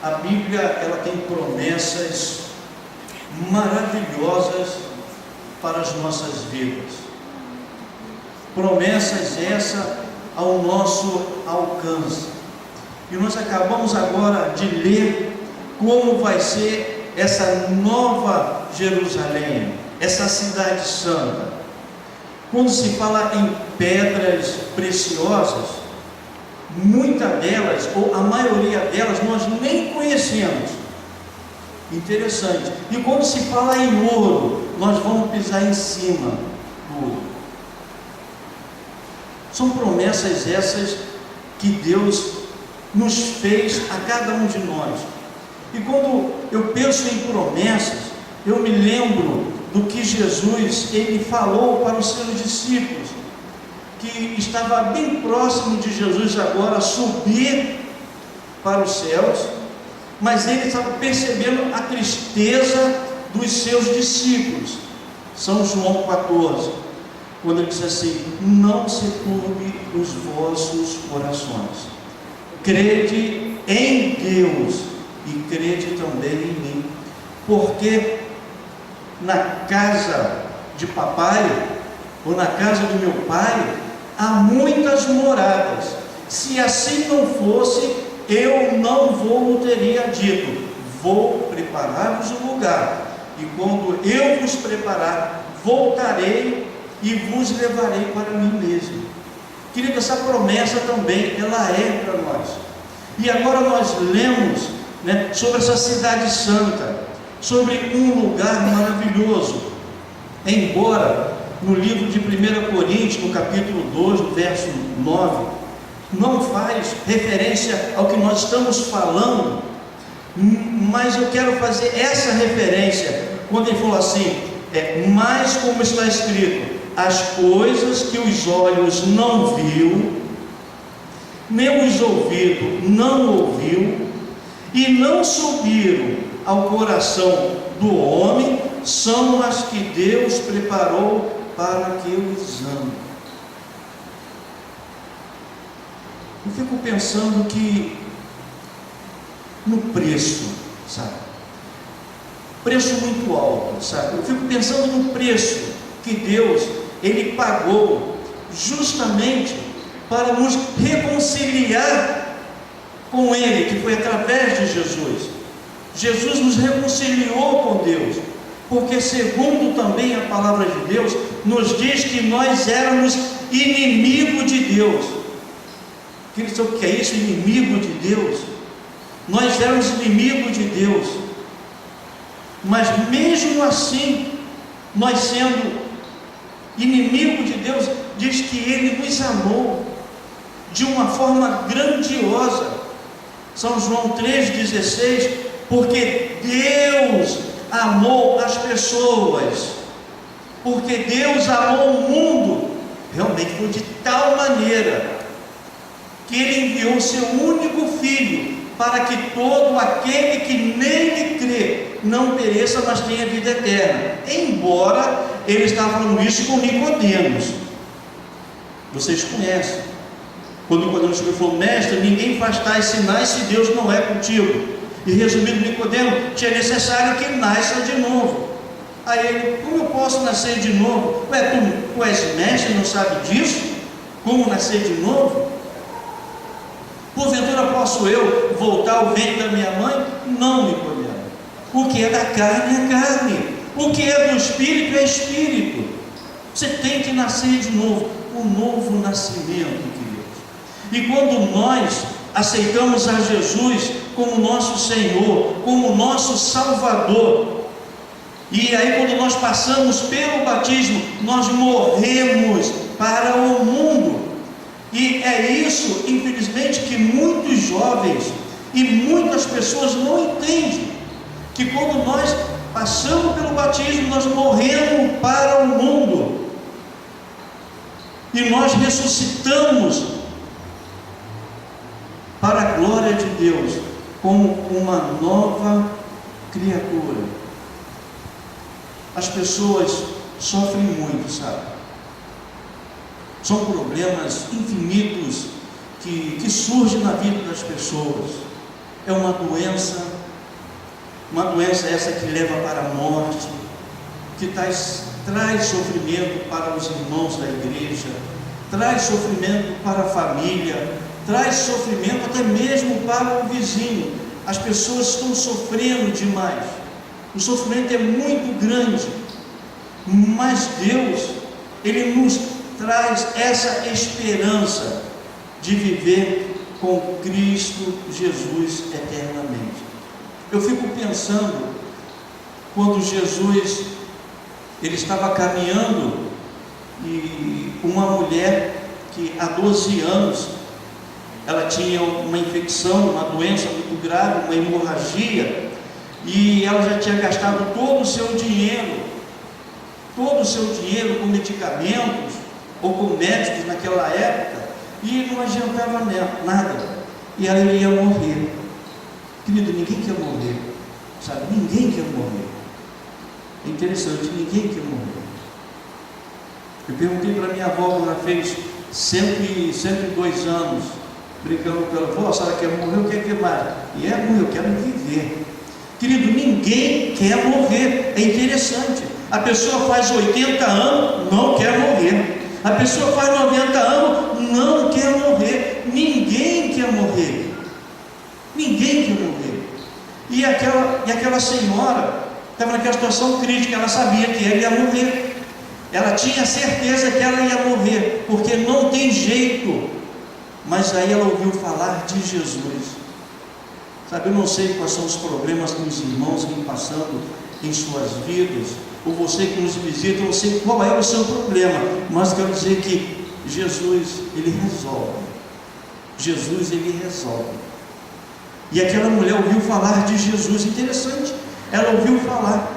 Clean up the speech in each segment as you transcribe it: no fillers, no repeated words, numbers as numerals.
a Bíblia ela tem promessas maravilhosas para as nossas vidas. Promessas essas ao nosso alcance. E nós acabamos agora de ler como vai ser essa nova Jerusalém, essa cidade santa. Quando se fala em pedras preciosas, muitas delas, ou a maioria delas, nós nem conhecemos. Interessante. E quando se fala em ouro, nós vamos pisar em cima do ouro. São promessas essas que Deus nos fez a cada um de nós. E quando eu penso em promessas, eu me lembro do que Jesus ele falou para os seus discípulos, que estava bem próximo de Jesus agora subir para os céus, mas ele estava percebendo a tristeza dos seus discípulos. São João 14, quando ele diz assim: não se turbe os vossos corações, crede em Deus e crede também em mim, porque na casa de papai, ou na casa do meu pai, há muitas moradas. Se assim não fosse, eu não teria dito: vou preparar-vos um lugar, e quando eu vos preparar, voltarei e vos levarei para mim mesmo. Querido, essa promessa também, ela é para nós. E agora nós lemos, sobre essa cidade santa, sobre um lugar maravilhoso. Embora no livro de 1 Coríntios, no capítulo 2, no verso 9, não faz referência ao que nós estamos falando, mas eu quero fazer essa referência, quando ele falou assim, mas como está escrito, as coisas que os olhos não viu, nem os ouvidos não ouviu, e não subiram ao coração do homem, são as que Deus preparou para que os ame. Eu fico pensando que no preço, sabe? Preço muito alto, sabe? Eu fico pensando no preço que Deus, Ele pagou justamente para nos reconciliar com Ele, que foi através de Jesus. Jesus nos reconciliou com Deus, porque segundo também a palavra de Deus, nos diz que nós éramos inimigos de Deus. Quem sabe o que é isso? Inimigo de Deus. Nós éramos inimigos de Deus, mas mesmo assim, nós sendo inimigo de Deus, diz que Ele nos amou de uma forma grandiosa. São João 3,16, porque Deus amou as pessoas, porque Deus amou o mundo, realmente foi de tal maneira, que Ele enviou o seu único Filho, para que todo aquele que nele crê, não pereça, mas tenha vida eterna. Embora Ele estava falando isso com Nicodemos. Vocês conhecem, quando Nicodemos falou: mestre, ninguém faz tais sinais se Deus não é contigo. E resumindo, Nicodemo, tinha necessário que nasça de novo. Aí ele: como eu posso nascer de novo? Tu és mestre, não sabe disso? Como nascer de novo? Porventura posso eu voltar ao ventre da minha mãe? Não, Nicodemo. O que é da carne é carne, o que é do espírito é espírito. Você tem que nascer de novo, um novo nascimento, queridos. E quando nós aceitamos a Jesus como nosso Senhor, como nosso Salvador, e aí quando nós passamos pelo batismo, nós morremos para o mundo. E é isso, infelizmente, que muitos jovens e muitas pessoas não entendem, que quando nós passamos pelo batismo, nós morremos para o mundo, e nós ressuscitamos para a glória de Deus, como uma nova criatura. As pessoas sofrem muito, sabe? São problemas infinitos que surgem na vida das pessoas. é uma doença essa que leva para a morte, que traz sofrimento para os irmãos da igreja, traz sofrimento para a família, traz sofrimento até mesmo para o vizinho. As pessoas estão sofrendo demais, o sofrimento é muito grande, mas Deus, Ele nos traz essa esperança de viver com Cristo Jesus eternamente. Eu fico pensando, quando Jesus, Ele estava caminhando, e uma mulher que há 12 anos, ela tinha uma infecção, uma doença muito grave, uma hemorragia, e ela já tinha gastado todo o seu dinheiro com medicamentos, ou com médicos naquela época, e não adiantava nada, e ela ia morrer. Querido, ninguém quer morrer, sabe? Ninguém quer morrer. É interessante, ninguém quer morrer. Eu perguntei para minha avó, quando ela fez 102 anos, brincando com ela, avó, a senhora quer morrer, o que quer mais? E é ruim, eu quero viver. Querido, ninguém quer morrer. É interessante, a pessoa faz 80 anos, não quer morrer. A pessoa faz 90 anos, não quer morrer. Ninguém quer morrer. Ninguém quer morrer. E aquela senhora estava naquela situação crítica, ela sabia que ela ia morrer. Ela tinha certeza que ela ia morrer, porque não tem jeito. Mas aí ela ouviu falar de Jesus. Sabe, eu não sei quais são os problemas que os irmãos vêm passando em suas vidas, ou você que nos visita, eu não sei qual é o seu problema, mas quero dizer que Jesus, Ele resolve. Jesus, Ele resolve. E aquela mulher ouviu falar de Jesus, interessante, ela ouviu falar,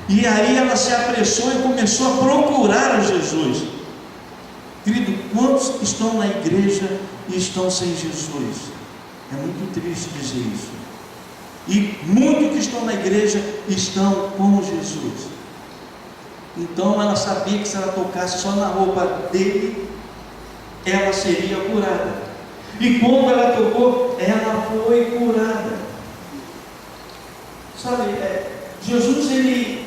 e aí ela se apressou e começou a procurar a Jesus. Querido, quantos estão na igreja e estão sem Jesus? É muito triste dizer isso. E muitos que estão na igreja estão com Jesus. Então ela sabia que se ela tocasse só na roupa dele, ela seria curada. E quando ela tocou, ela foi curada. Sabe, Jesus ele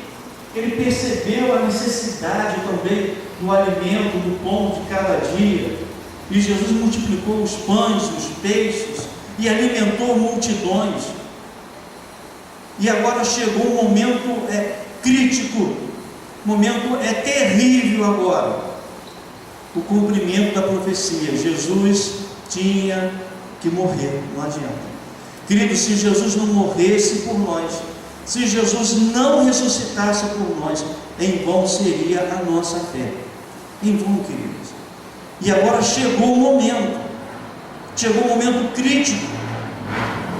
percebeu a necessidade também do alimento, do pão de cada dia. E Jesus multiplicou os pães, os peixes, e alimentou multidões. E agora chegou um momento crítico, momento terrível agora, o cumprimento da profecia. Jesus tinha que morrer, não adianta. Querido, se Jesus não morresse por nós, se Jesus não ressuscitasse por nós, em vão seria a nossa fé. Em vão, queridos. E agora chegou o momento crítico,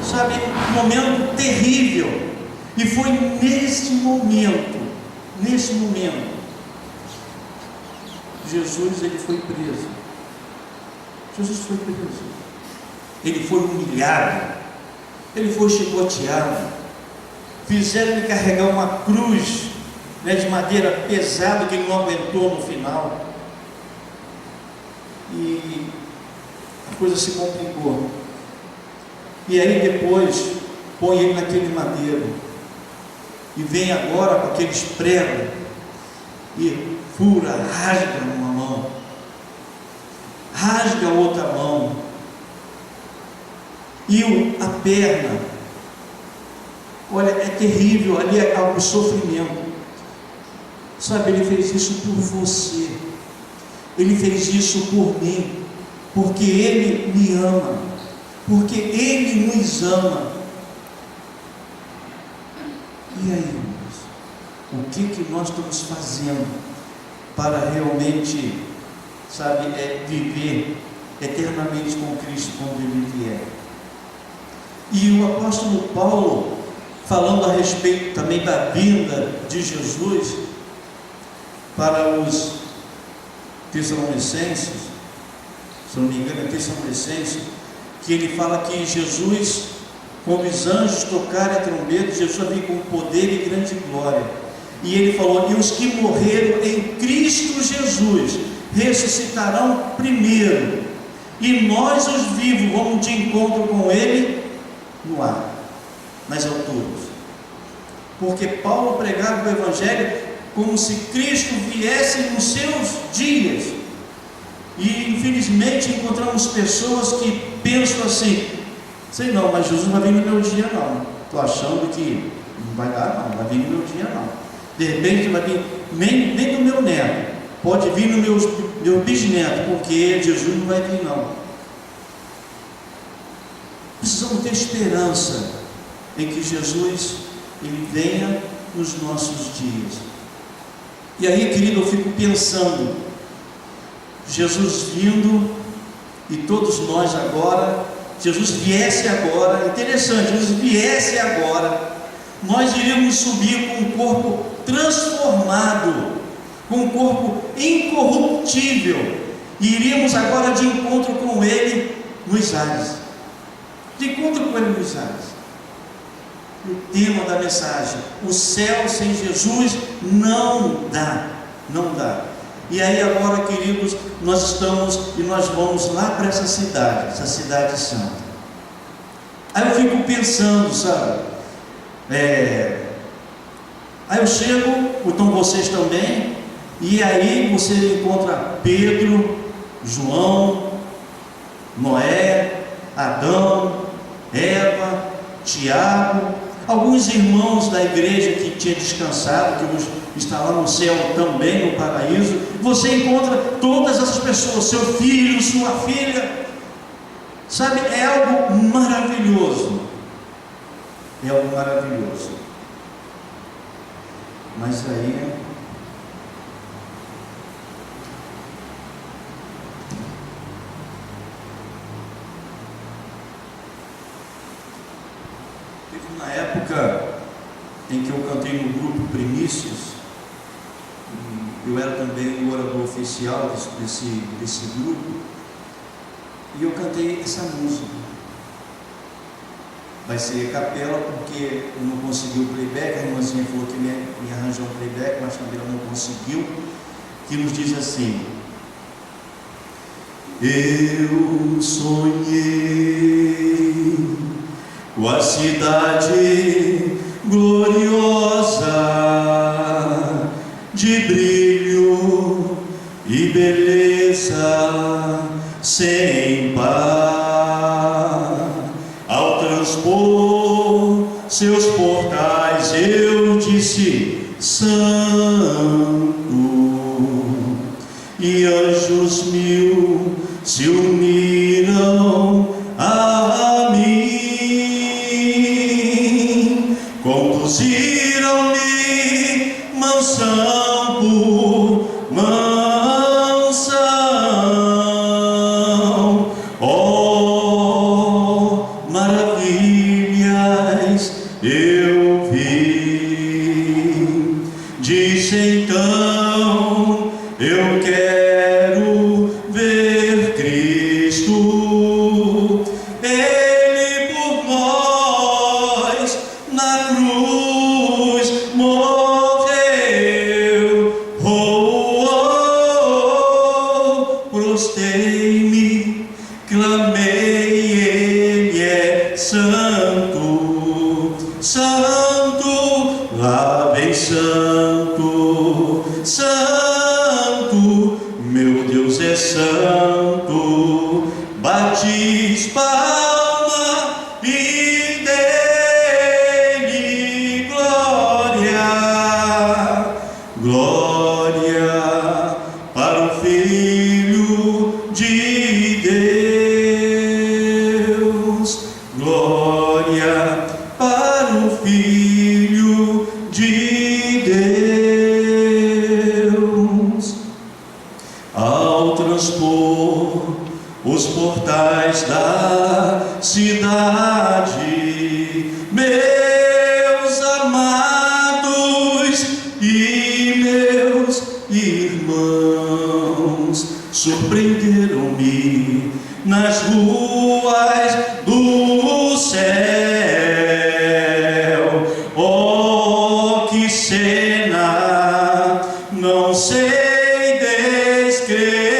sabe, um momento terrível. E foi nesse momento, Jesus ele foi preso. Jesus foi preso. Ele foi humilhado. Ele foi chicoteado. Fizeram ele carregar uma cruz, de madeira pesada que ele não aguentou no final. E a coisa se complicou. E aí depois põe ele naquele madeiro. E vem agora com aqueles pregos e fura, rasga uma mão, rasga a outra mão, e a perna. Olha, é terrível, ali é algo sofrimento. Sabe, ele fez isso por você, ele fez isso por mim, porque ele me ama, porque ele nos ama. E aí, irmãos, o que nós estamos fazendo para realmente, sabe, viver eternamente com Cristo quando Ele vier? E o apóstolo Paulo, falando a respeito também da vinda de Jesus para os Tessalonicenses, se não me engano é Tessalonicenses, que ele fala que Jesus, quando os anjos tocarem a trombeta, Jesus vai vir com poder e grande glória. E ele falou: e os que morreram em Cristo Jesus ressuscitarão primeiro, e nós os vivos vamos de encontro com Ele no ar. nas alturas. Porque Paulo pregava o Evangelho como se Cristo viesse nos seus dias. E infelizmente encontramos pessoas que pensam assim: sei não, mas Jesus não vai vir no meu dia não. Estou achando que não vai dar não, vai vir no meu dia não. De repente vai vir nem do meu neto, pode vir no meu bisneto, porque Jesus não vai vir não. Precisamos ter esperança em que Jesus, Ele venha nos nossos dias. E aí, querido, eu fico pensando, Jesus vindo, e todos nós agora, Jesus viesse agora, interessante, Jesus viesse agora, nós iríamos subir com um corpo transformado, com um corpo incorruptível, e iríamos agora de encontro com Ele nos ares. De encontro com Ele nos ares. O tema da mensagem: o céu sem Jesus não dá, não dá. E aí agora, queridos, nós estamos e nós vamos lá para essa cidade santa. Aí eu fico pensando, sabe? Aí eu chego, então vocês também, e aí você encontra Pedro, João, Noé, Adão, Eva, Tiago, alguns irmãos da igreja que tinha descansado, que está lá no céu também, no paraíso. Você encontra todas essas pessoas, seu filho, sua filha, sabe, é algo maravilhoso, é algo maravilhoso. Mas aí teve uma época em que eu cantei no grupo Primícias, eu era também o orador oficial desse grupo, e eu cantei essa música. Vai ser capela, porque eu não consegui o playback. A irmãzinha falou que me arranjou um playback, mas também ela não conseguiu, que nos diz assim: eu sonhei com a cidade gloriosa, de brilho e beleza sem par. Ao transpor seus portais eu disse: santo, e anjos mil se uniram a mim, conduziram-me mansão por mansão. Oh, maravilhas eu vi. Disse então: eu quero ver Cristo, Ele por nós na cruz morreu. Oh, oh, oh, prostei-me, clamei, Ele é santo, santo, lá vem santo, santo, meu Deus é santo. Batis palma e dei-lhe glória, glória para o Filho de Deus, glória para o Filho de Deus. Ao transpor os portais da cidade, meus amados e meus irmãos surpreenderam-me nas ruas do céu. Oh, que cena, não sei descrever.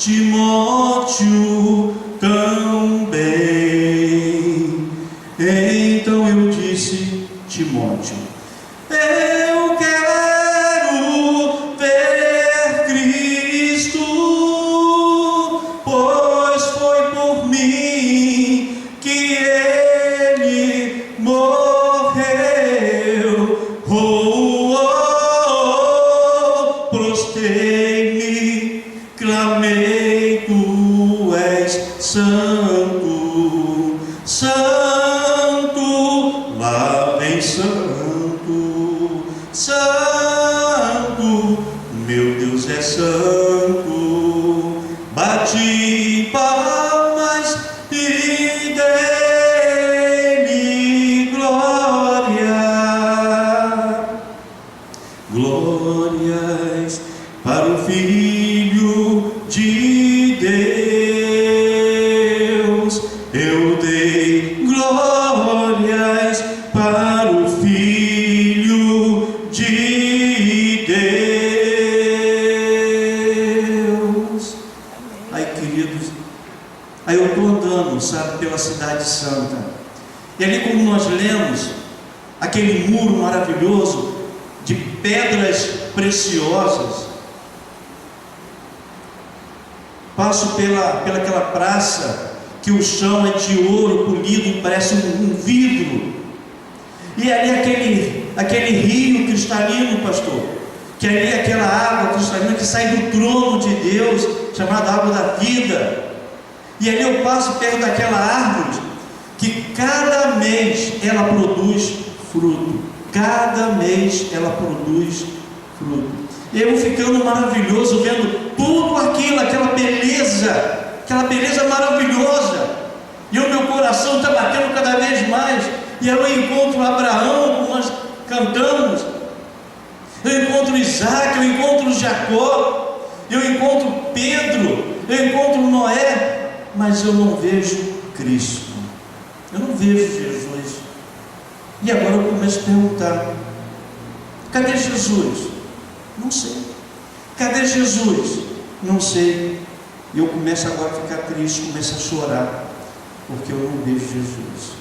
Timóteo também. Então eu disse: Timóteo, eu quero ver Cristo, pois foi por mim que Ele morreu. Prostei-me, clamei, tu és santo, santo, lá vem santo, santo, meu Deus é santo. Bati palmas e dei-lhe glória. Glórias para o Filho de Deus. Eu dei glórias para o Filho de Deus. Aí, queridos, aí eu estou andando, sabe, pela Cidade Santa. E ali, como nós lemos, aquele muro maravilhoso de pedras preciosas. Passo pelaquela praça que o chão é de ouro polido, parece um vidro. E ali aquele rio cristalino, pastor, que ali é aquela água cristalina que sai do trono de Deus, chamada água da vida. E ali eu passo perto daquela árvore que cada mês ela produz fruto. Cada mês ela produz fruto. E eu ficando maravilhoso, vendo tudo aquilo, aquela beleza maravilhosa. E o meu coração está batendo cada vez mais. E eu encontro Abraão, como nós cantamos. Eu encontro Isaac, eu encontro Jacó, eu encontro Pedro, eu encontro Noé. Mas eu não vejo Cristo. Eu não vejo Jesus. E agora eu começo a perguntar: cadê Jesus? Não sei. Cadê Jesus? Não sei. E eu começo agora a ficar triste, começo a chorar, porque eu não vejo Jesus.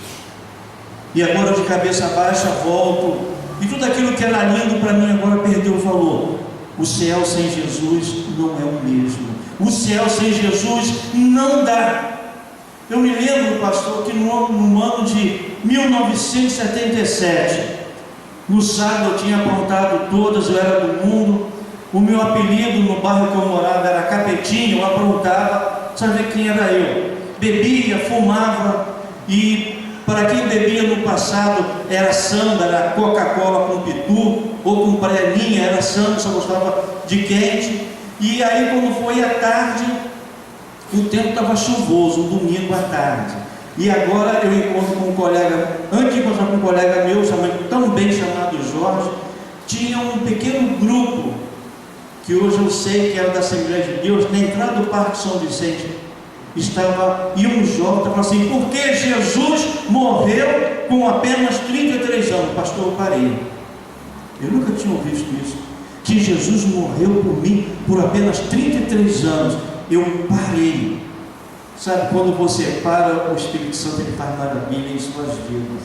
E agora de cabeça baixa volto, e tudo aquilo que era lindo para mim agora perdeu o valor. O céu sem Jesus não é o mesmo. O céu sem Jesus não dá. Eu me lembro, pastor, que no ano de 1977, no sábado eu tinha aprontado todas, eu era do mundo. O meu apelido no bairro que eu morava era Capetinho, eu aprontava. Sabe quem era eu? Bebia, fumava, e para quem bebia no passado era samba, era Coca-Cola com pitu, ou com prelinha, era samba, só gostava de quente. E aí quando foi à tarde, o tempo estava chuvoso, um domingo à tarde. E agora eu encontro com um colega, antes de encontrar com um colega meu, também chamado Jorge, tinha um pequeno grupo, que hoje eu sei que era da Assembleia de Deus, na entrada do Parque São Vicente, e um jovem estava assim: por que Jesus morreu com apenas 33 anos? Pastor, eu parei. Eu nunca tinha visto isso, que Jesus morreu por mim por apenas 33 anos. Eu parei. Sabe, quando você para, o Espírito Santo ele faz maravilha em suas vidas.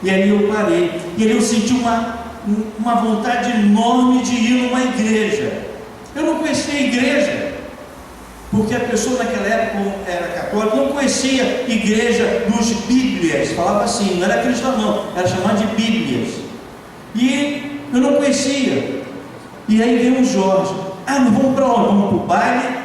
E ali eu parei, e ali eu senti uma vontade enorme de ir numa igreja. Eu não conhecia a igreja, porque a pessoa naquela época, como era católica, não conhecia igreja dos Bíblias, falava assim, não era cristão não, era chamado de Bíblias. E eu não conhecia. E aí veio o Jorge: ah, mas vamos para onde? Vamos para o baile?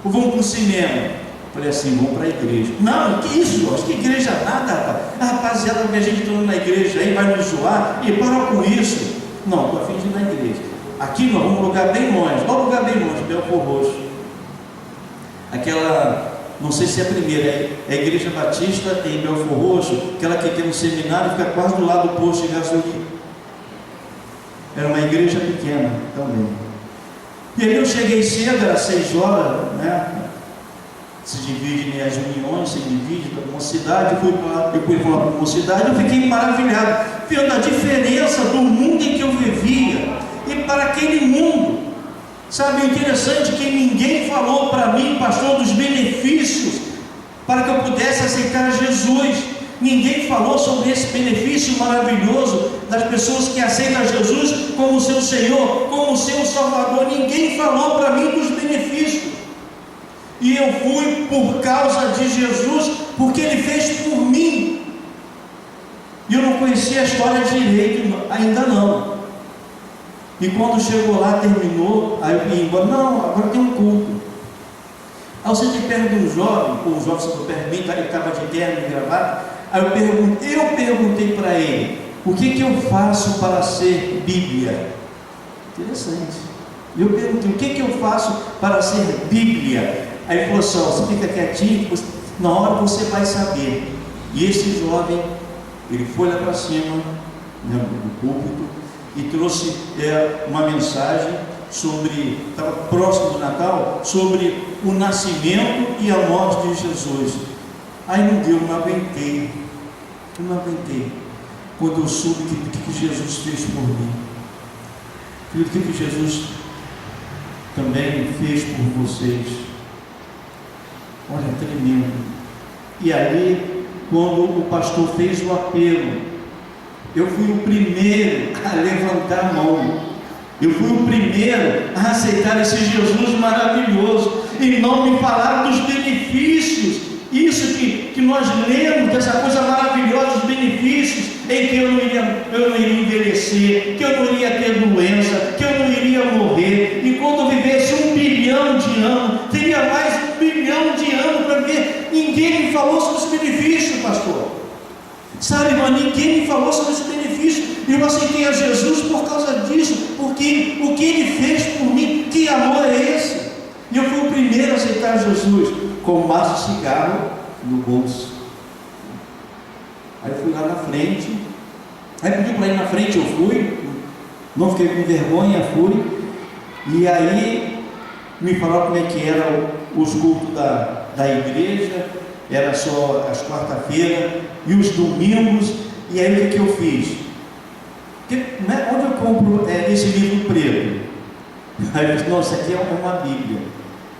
Ou vamos para o cinema? Falei assim: vamos para a igreja. Não, que isso, Jorge? Que igreja nada, rapaz. A rapaziada vê a gente entrando na igreja aí, vai nos zoar, e para com isso. Não, estou a fim de ir na igreja. Aqui nós vamos um lugar bem longe. Qual lugar bem longe? Belford Roxo. Aquela, não sei se é a primeira, é a Igreja Batista em Belford Roxo, aquela que tem um seminário, fica quase do lado do posto de gasolina. Era uma igreja pequena também. E aí eu cheguei cedo, era 6 horas, né? Se dividem as reuniões, se divide para uma cidade, depois fui para uma cidade, eu fiquei maravilhado, vendo a diferença do mundo em que eu vivia e para aquele mundo. Sabe, o interessante é que ninguém falou para para mim, pastor, dos benefícios para que eu pudesse aceitar Jesus. Ninguém falou sobre esse benefício maravilhoso das pessoas que aceitam Jesus como seu Senhor, como seu Salvador. Ninguém falou para mim dos benefícios. E eu fui por causa de Jesus, porque Ele fez por mim. E eu não conhecia a história direito, ainda não. E quando chegou lá, terminou, aí eu vim embora. Não, agora tem um culto. Aí você tem perto de um jovem, ou um jovem sentou perto de mim, ele estava de terno e gravata. Aí eu perguntei para ele: o que eu faço para ser Bíblia? Interessante. E eu perguntei: o que eu faço para ser Bíblia? Aí ele falou assim: você fica quietinho, na hora você vai saber. E esse jovem, ele foi lá para cima, né, do púlpito, e trouxe uma mensagem sobre, estava próximo do Natal, sobre o nascimento e a morte de Jesus. Aí não deu, não aguentei. Quando eu soube o que Jesus fez por mim. O que Jesus também fez por vocês. Olha, tremendo. E aí, quando o pastor fez o apelo, eu fui o primeiro a levantar a mão. Eu fui o primeiro a aceitar esse Jesus maravilhoso. E não me falaram dos benefícios. Isso que nós lemos, dessa coisa maravilhosa, os benefícios, em que eu não iria envelhecer, que eu não iria ter doença, que eu não iria morrer. E quando eu vivesse 1 bilhão de anos, teria mais 1 bilhão de anos para viver. Ninguém me falou sobre esse benefício, pastor. Sabe, irmão, ninguém me falou sobre esse benefício. E eu aceitei a Jesus por causa disso, porque o que Ele fez por mim, que amor é esse? E eu fui o primeiro a aceitar Jesus, com um maço de cigarro no bolso. Aí eu fui lá na frente, aí pediu para ir na frente, eu fui, não fiquei com vergonha, fui. E aí me falaram como é que eram os cultos da igreja. Era só as quarta-feiras e os domingos. E aí o que eu fiz? Onde eu compro esse livro preto? Aí eu disse: não, isso aqui é uma Bíblia.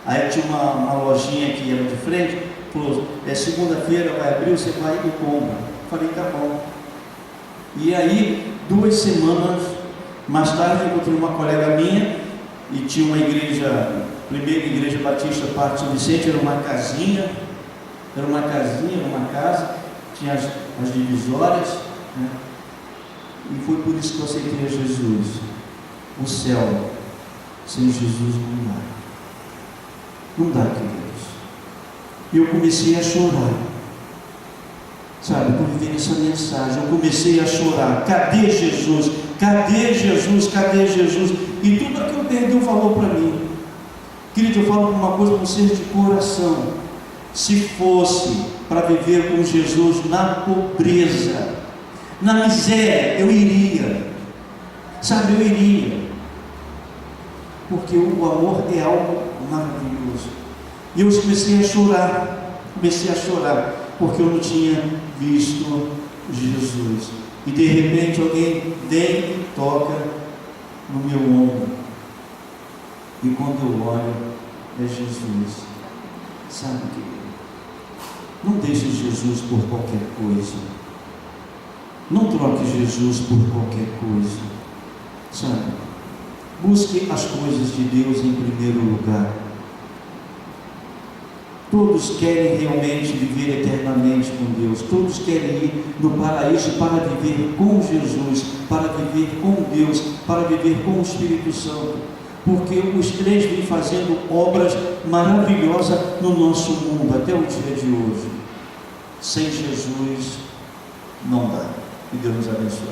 Aí tinha uma lojinha que era de frente, falou: segunda-feira vai abrir, você vai e compra. Falei: tá bom. E aí, 2 semanas mais tarde, encontrei uma colega minha, e tinha uma igreja, primeira igreja batista Parque São Vicente, era uma casinha, era uma casa, tinha as divisórias, né? E foi por isso que eu aceitei a Jesus. O céu sem Jesus não dá, queridos. E eu comecei a chorar, sabe, por viver essa mensagem. Eu comecei a chorar: cadê Jesus? Cadê Jesus? Cadê Jesus? E tudo aquilo que Deus falou para mim. Querido, eu falo uma coisa para vocês de coração: se fosse para viver com Jesus na pobreza, na miséria, eu iria, sabe, eu iria, porque o amor é algo maravilhoso. E eu comecei a chorar, porque eu não tinha visto Jesus. E de repente alguém vem e toca no meu ombro, e quando eu olho, é Jesus. Sabe, querido, não deixe Jesus por qualquer coisa. Não troque Jesus por qualquer coisa, sabe? Busque as coisas de Deus em primeiro lugar. Todos querem realmente viver eternamente com Deus. Todos querem ir no paraíso para viver com Jesus, para viver com Deus, para viver com o Espírito Santo. Porque os 3 vêm fazendo obras maravilhosas no nosso mundo até o dia de hoje. Sem Jesus não dá. Que Deus nos abençoe.